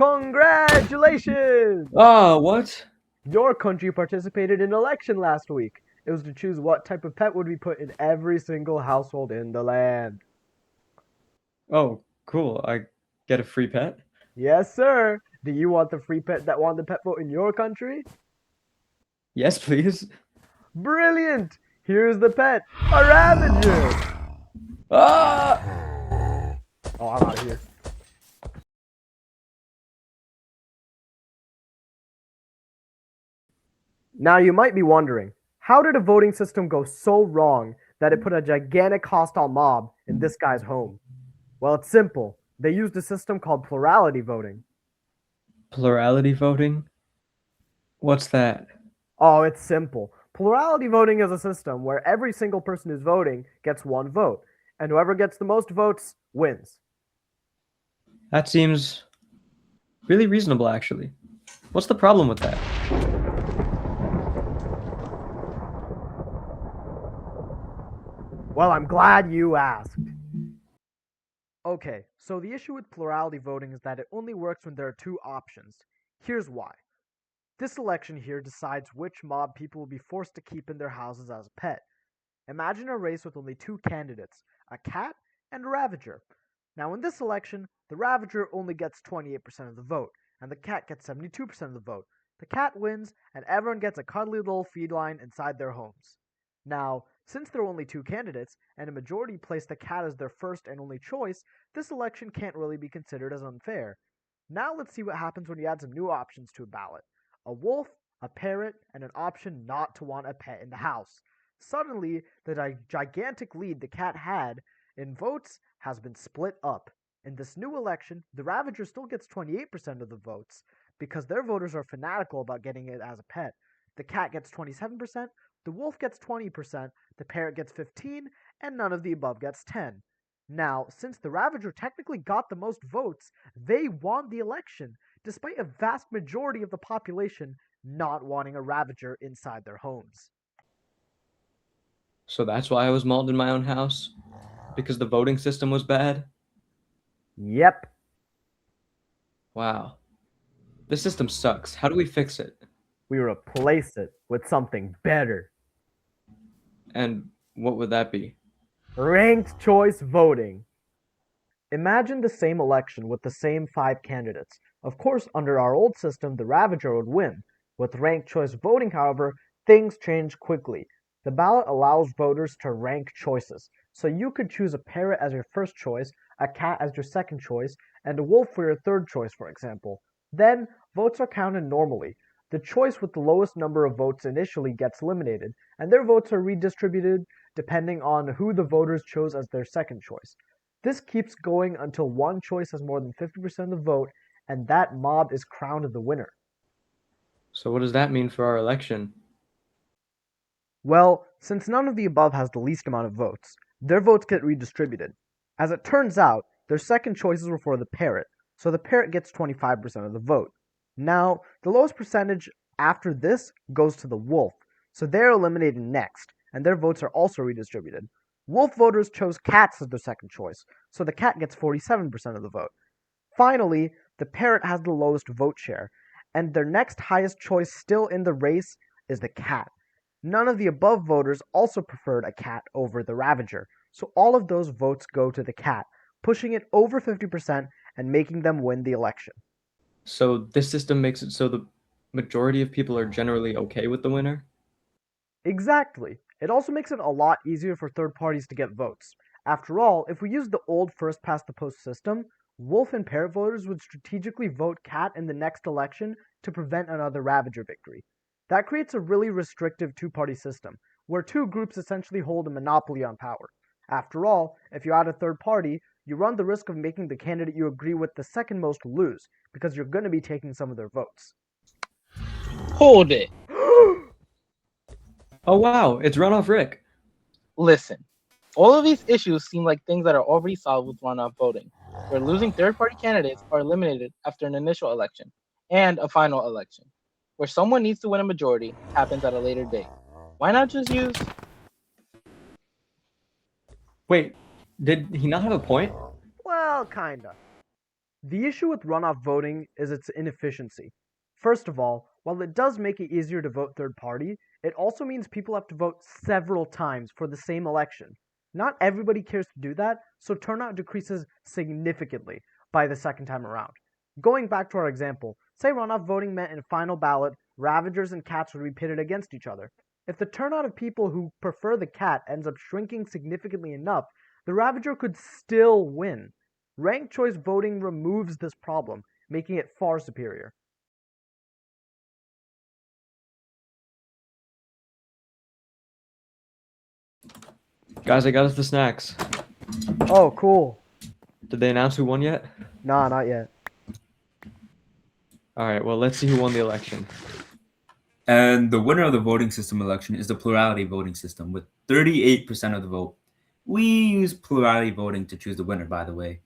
Congratulations! Ah, what? Your country participated in an election last week. It was to choose what type of pet would be put in every single household in the land. Oh, cool. I get a free pet? Yes, sir. Do you want the free pet that won the pet vote in your country? Yes, please. Brilliant! Here's the pet, a Ravager! Ah! Oh, I'm out of here. Now you might be wondering, how did a voting system go so wrong that it put a gigantic hostile mob in this guy's home? Well, it's simple. They used a system called plurality voting. Plurality voting? What's that? Oh, it's simple. Plurality voting is a system where every single person who's voting gets one vote, and whoever gets the most votes wins. That seems really reasonable, actually. What's the problem with that? Well, I'm glad you asked. Okay, so the issue with plurality voting is that it only works when there are two options. Here's why. This election here decides which mob people will be forced to keep in their houses as a pet. Imagine a race with only two candidates, a cat and a Ravager. Now, in this election, the Ravager only gets 28% of the vote, and the cat gets 72% of the vote. The cat wins, and everyone gets a cuddly little feline inside their homes. Now, since there are only two candidates, and a majority place the cat as their first and only choice, this election can't really be considered as unfair. Now let's see what happens when you add some new options to a ballot. A wolf, a parrot, and an option not to want a pet in the house. Suddenly, the gigantic lead the cat had in votes has been split up. In this new election, the Ravager still gets 28% of the votes because their voters are fanatical about getting it as a pet. The cat gets 27%, the wolf gets 20%, the parrot gets 15%, and none of the above gets 10%. Now, since the Ravager technically got the most votes, they won the election, despite a vast majority of the population not wanting a Ravager inside their homes. So that's why I was mauled in my own house? Because the voting system was bad? Yep. Wow. This system sucks. How do we fix it? We replace it with something better. And what would that be? Ranked choice voting. Imagine the same election with the same five candidates. Of course, under our old system, the Ravager would win. With ranked choice voting, however, things change quickly. The ballot allows voters to rank choices. So you could choose a parrot as your first choice, a cat as your second choice, and a wolf for your third choice, for example. Then, votes are counted normally. The choice with the lowest number of votes initially gets eliminated, and their votes are redistributed depending on who the voters chose as their second choice. This keeps going until one choice has more than 50% of the vote, and that mob is crowned the winner. So what does that mean for our election? Well, since none of the above has the least amount of votes, their votes get redistributed. As it turns out, their second choices were for the parrot, so the parrot gets 25% of the vote. Now, the lowest percentage after this goes to the wolf, so they're eliminated next, and their votes are also redistributed. Wolf voters chose cats as their second choice, so the cat gets 47% of the vote. Finally, the parrot has the lowest vote share, and their next highest choice still in the race is the cat. None of the above voters also preferred a cat over the Ravager, so all of those votes go to the cat, pushing it over 50% and making them win the election. So this system makes it so the majority of people are generally okay with the winner? Exactly. It also makes it a lot easier for third parties to get votes. After all, if we used the old first past the post system, wolf and parrot voters would strategically vote cat in the next election to prevent another Ravager victory. That creates a really restrictive two-party system, where two groups essentially hold a monopoly on power. After all, if you add a third party, you run the risk of making the candidate you agree with the second most lose, because you're going to be taking some of their votes. Hold it. Oh wow, it's Runoff Rick. Listen. All of these issues seem like things that are already solved with runoff voting, where losing third-party candidates are eliminated after an initial election and a final election, where someone needs to win a majority happens at a later date. Why not just use... Wait, did he not have a point? Well, kinda. The issue with runoff voting is its inefficiency. First of all, while it does make it easier to vote third party, it also means people have to vote several times for the same election. Not everybody cares to do that, so turnout decreases significantly by the second time around. Going back to our example, say runoff voting meant in final ballot, Ravagers and cats would be pitted against each other. If the turnout of people who prefer the cat ends up shrinking significantly enough, the Ravager could still win. Ranked choice voting removes this problem, making it far superior. Guys, I got us the snacks. Oh, cool. Did they announce who won yet? Nah, not yet. All right, well, let's see who won the election. And the winner of the voting system election is the plurality voting system with 38% of the vote. We use plurality voting to choose the winner, by the way.